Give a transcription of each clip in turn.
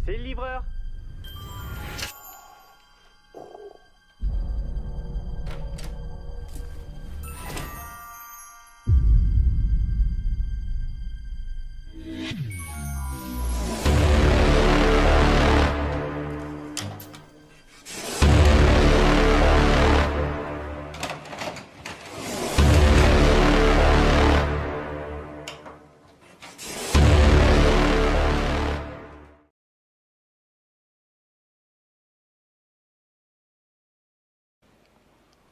C'est le livreur.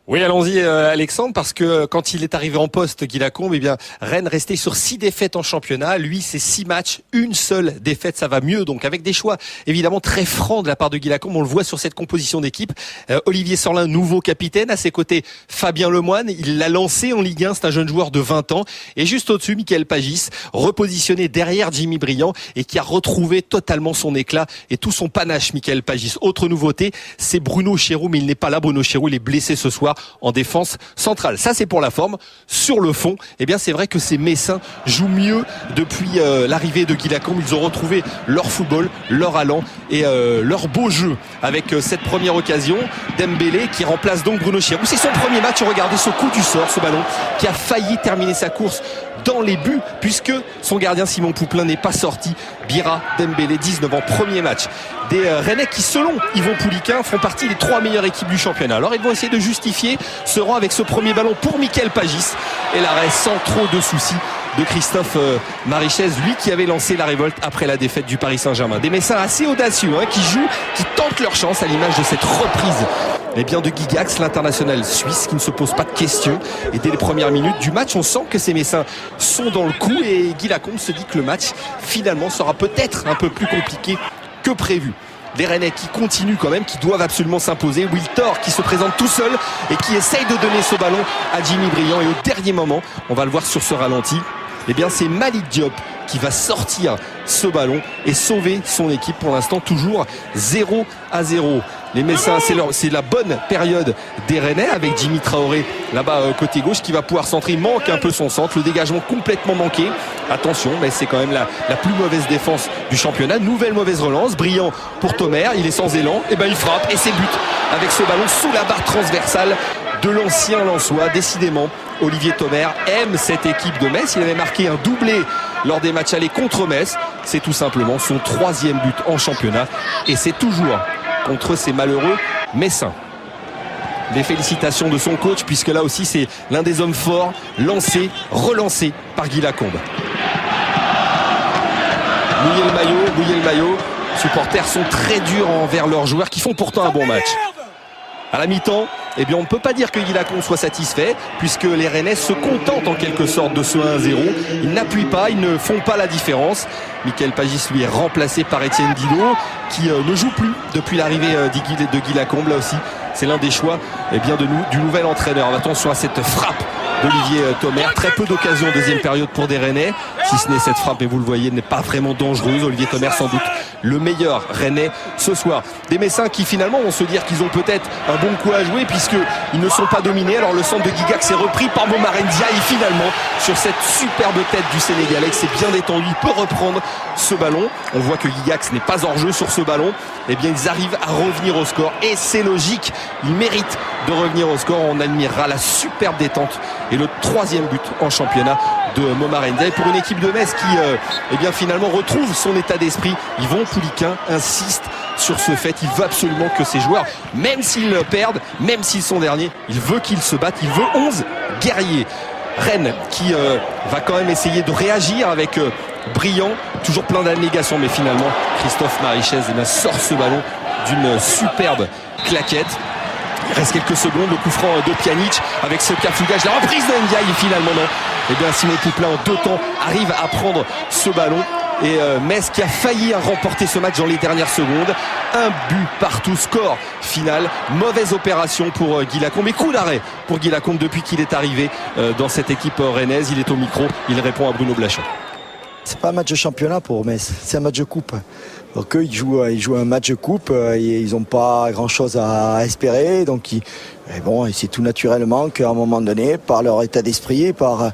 Oui, allons-y Alexandre, parce que quand il est arrivé en poste, Guy Lacombe, eh bien Rennes restait sur 6 défaites en championnat. Lui, c'est 6 matchs, une seule défaite, ça va mieux. Donc avec des choix évidemment très francs de la part de Guy Lacombe, on le voit sur cette composition d'équipe. Olivier Sorlin, nouveau capitaine, à ses côtés Fabien Lemoine, il l'a lancé en Ligue 1, c'est un jeune joueur de 20 ans. Et juste au-dessus, Mickaël Pagis, repositionné derrière Jimmy Briand et qui a retrouvé totalement son éclat et tout son panache, Mickaël Pagis. Autre nouveauté, c'est Bruno Chéroux, mais il n'est pas là. Bruno Chéroux, il est blessé ce soir en défense centrale. Ça, c'est pour la forme. Sur le fond, eh bien, c'est vrai que ces Messins jouent mieux depuis l'arrivée de Guy Lacombe. Ils ont retrouvé leur football, leur allant et leur beau jeu avec cette première occasion. Dembélé qui remplace donc Bruno Chéroux. C'est son premier match. Regardez ce coup du sort, ce ballon qui a failli terminer sa course dans les buts puisque son gardien Simon Pouplin n'est pas sorti. Bira Dembélé, 19 ans, premier match des Rennais qui, selon Yvon Pouliquin, font partie des 3 meilleures équipes du championnat. Alors ils vont essayer de justifier ce rang avec ce premier ballon pour Mickaël Pagis et l'arrêt sans trop de soucis de Christophe Marichès, lui qui avait lancé la révolte après la défaite du Paris Saint-Germain. Des Messins assez audacieux qui jouent, qui tentent leur chance à l'image de cette reprise de Guy Gax, l'international suisse qui ne se pose pas de questions. Et dès les premières minutes du match, on sent que ces Messins sont dans le coup et Guy Lacombe se dit que le match finalement sera peut-être un peu plus compliqué que prévu. Les Rennais qui continuent quand même, qui doivent absolument s'imposer. Wiltor qui se présente tout seul et qui essaye de donner ce ballon à Jimmy Briand. Et au dernier moment, on va le voir sur ce ralenti, eh bien c'est Malik Diop qui va sortir ce ballon et sauver son équipe. Pour l'instant, toujours 0-0. Les Messins, c'est la bonne période des Rennais avec Jimmy Traoré là-bas côté gauche qui va pouvoir centrer. Il manque un peu son centre, le dégagement complètement manqué. Attention, mais c'est quand même la plus mauvaise défense du championnat. Nouvelle mauvaise relance, Briand pour Thomer, il est sans élan, et ben il frappe et c'est but avec ce ballon sous la barre transversale de l'ancien Lensois. Décidément, Olivier Thomer aime cette équipe de Metz. Il avait marqué un doublé lors des matchs allés contre Metz. C'est tout simplement son 3e but en championnat et c'est toujours contre ces malheureux Messins. Les félicitations de son coach puisque là aussi c'est l'un des hommes forts, lancé, relancé par Guy Lacombe. Mouiller le maillot. Supporters sont très durs envers leurs joueurs qui font pourtant un bon match. À la mi-temps, eh bien on ne peut pas dire que Guy Lacombe soit satisfait puisque les Rennais se contentent en quelque sorte de ce 1-0. Ils n'appuient pas, ils ne font pas la différence. Mickaël Pagis lui est remplacé par Étienne Didot qui ne joue plus depuis l'arrivée de Guy Lacombe. Là aussi, c'est l'un des choix du nouvel entraîneur. Attention à cette frappe d'Olivier Thomer. Très peu d'occasions en deuxième période pour des Rennais. Si ce n'est cette frappe, et vous le voyez, n'est pas vraiment dangereuse. Olivier Thomer sans doute le meilleur Rennais ce soir. Des Messins qui finalement vont se dire qu'ils ont peut-être un bon coup à jouer puisqu'ils ne sont pas dominés. Alors le centre de Guy Gax est repris par Momaren Ndiaye et finalement sur cette superbe tête du Sénégalais qui s'est bien détendu, il peut reprendre ce ballon. On voit que Guy Gax n'est pas hors jeu sur ce ballon. Eh bien ils arrivent à revenir au score et c'est logique. Ils méritent de revenir au score. On admirera la superbe détente et le 3e but en championnat de Momaren Ndiaye pour une équipe de Metz qui eh bien finalement retrouve son état d'esprit. Yvon Pouliquin insiste sur ce fait, il veut absolument que ses joueurs, même s'ils perdent, même s'ils sont derniers, il veut qu'ils se battent, il veut 11 guerriers. Rennes qui va quand même essayer de réagir avec Briand, toujours plein d'abnégations, mais finalement Christophe Marichès sort ce ballon d'une superbe claquette. Il reste quelques secondes, le coup franc de Pjanic avec ce cafougage, la reprise de Ndiaye et finalement non. Et bien Simon Pouplin en 2 temps arrive à prendre ce ballon. Et Metz qui a failli remporter ce match dans les dernières secondes. Un but partout, score final. Mauvaise opération pour Guy Lacombe et coup d'arrêt pour Guy Lacombe depuis qu'il est arrivé dans cette équipe rennaise. Il est au micro, il répond à Bruno Blachon. C'est pas un match de championnat pour Metz, c'est un match de coupe. Donc eux, ils jouent un match de coupe, ils n'ont pas grand-chose à espérer. Donc c'est tout naturellement qu'à un moment donné, par leur état d'esprit, par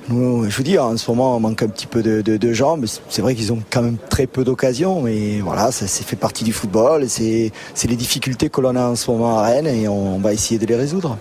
Nous, je vous dis, en ce moment, on manque un petit peu de jambes. C'est vrai qu'ils ont quand même très peu d'occasions, mais voilà, ça fait partie du football. C'est les difficultés que l'on a en ce moment à Rennes et on va essayer de les résoudre.